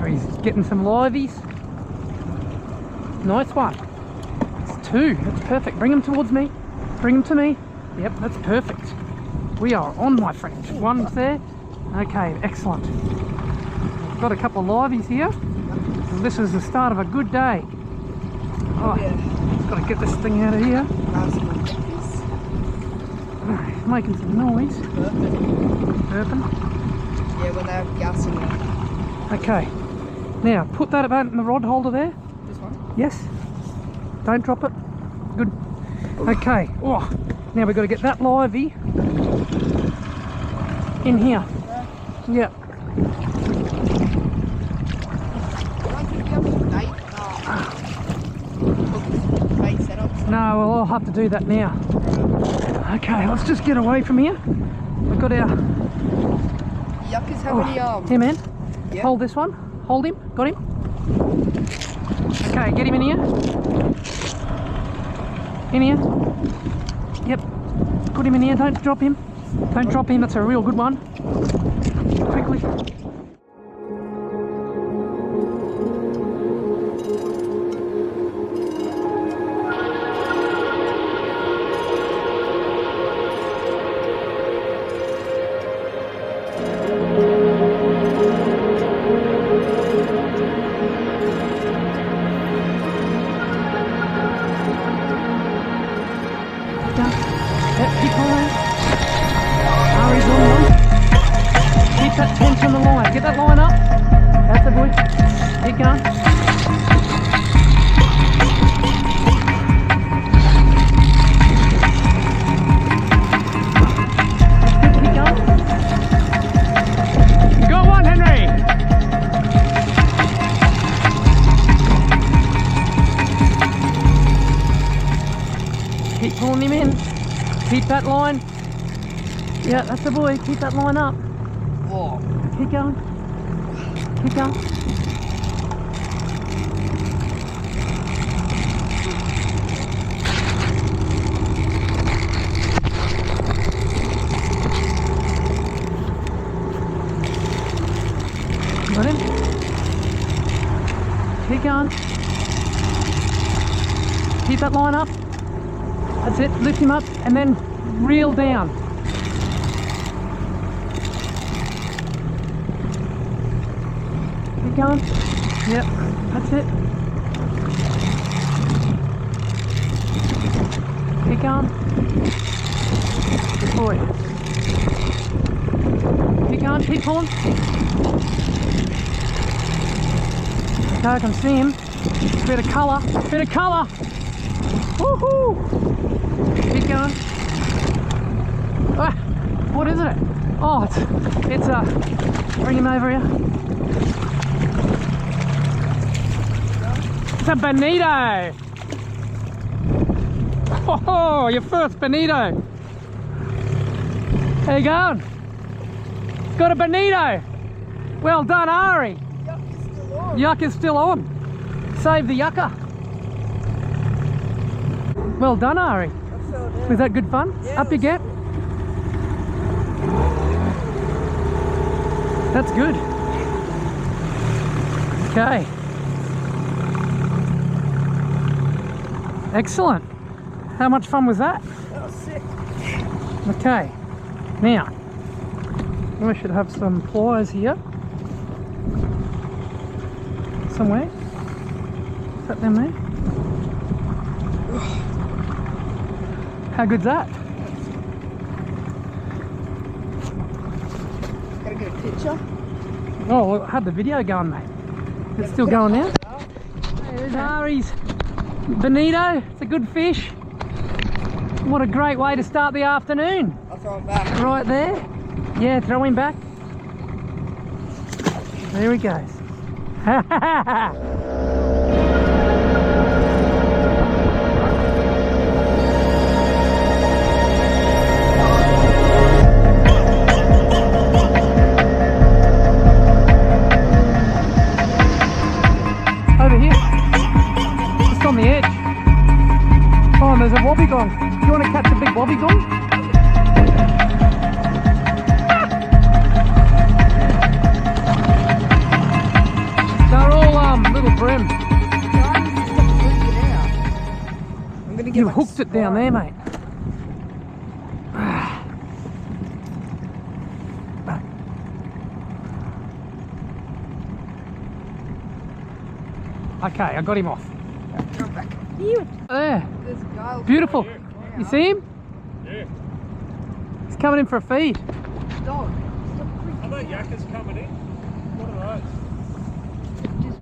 He's getting some liveys. Nice one. It's 2. That's perfect. Bring him towards me. Bring him to me. Yep, that's perfect. We are on, my friend. One's there. Okay, excellent. I've got a couple of liveys here. This is the start of a good day. Oh, got to get this thing out of here. He's making some noise. Burping. Yeah, when they have gas in there. Okay. Now, put that about in the rod holder there. This one? Yes. Don't drop it. Good. Okay. Oh, now we've got to get that livey in here. Yeah. No, well, I'll have to do that now. Okay, let's just get away from here. We've got our... Yuckers, how many Here, man. Yep. Hold this one. Hold him. Got him. Okay, get him in here. In here. Yep. Put him in here. Don't drop him. Don't drop him. That's a real good one. Quickly. Keep going. Ari's on one. Keep that tension on the line. Get that line up. That's it, boy. Keep going. Keep going. Go on, Henry. Keep pulling him in. Keep that line. Yeah, that's the boy. Keep that line up. Oh. Keep going. Keep going. Got him. Keep going. Keep that line up. That's it, lift him up and then reel down. Keep going. Yep, that's it. Keep going. Good boy. Keep going, keep pulling. Okay, I can see him. Bit of colour, bit of colour. Woohoo! Keep going. Ah, what is it? Oh, it's a... Bring him over here. It's a bonito! Oh, your first bonito! How you going? Got a bonito! Well done, Ari! Yuck is still on. Save the yucca. Well done, Ari. Was that good fun? Yeah, Up you get. That's good. Okay. Excellent. How much fun was that? That was sick. Okay. Now, we should have some pliers here. Somewhere. Is that them there? How good's that? Gotta get a picture. Oh, well, I had the video going, mate. It's still going now. There's Ari's bonito. It's a good fish. What a great way to start the afternoon. I'll throw him back. Right there. Yeah, throw him back. There he goes. Over here, just on the edge. Oh, and there's a wobby gong. Do you want to catch a big wobby gong? sit down there, mate. Okay, I got him off. Come back here. There. There's gulls. Beautiful. Yeah. You see him? Yeah. He's coming in for a feed. Dog. Are they yakkers coming in? What are those?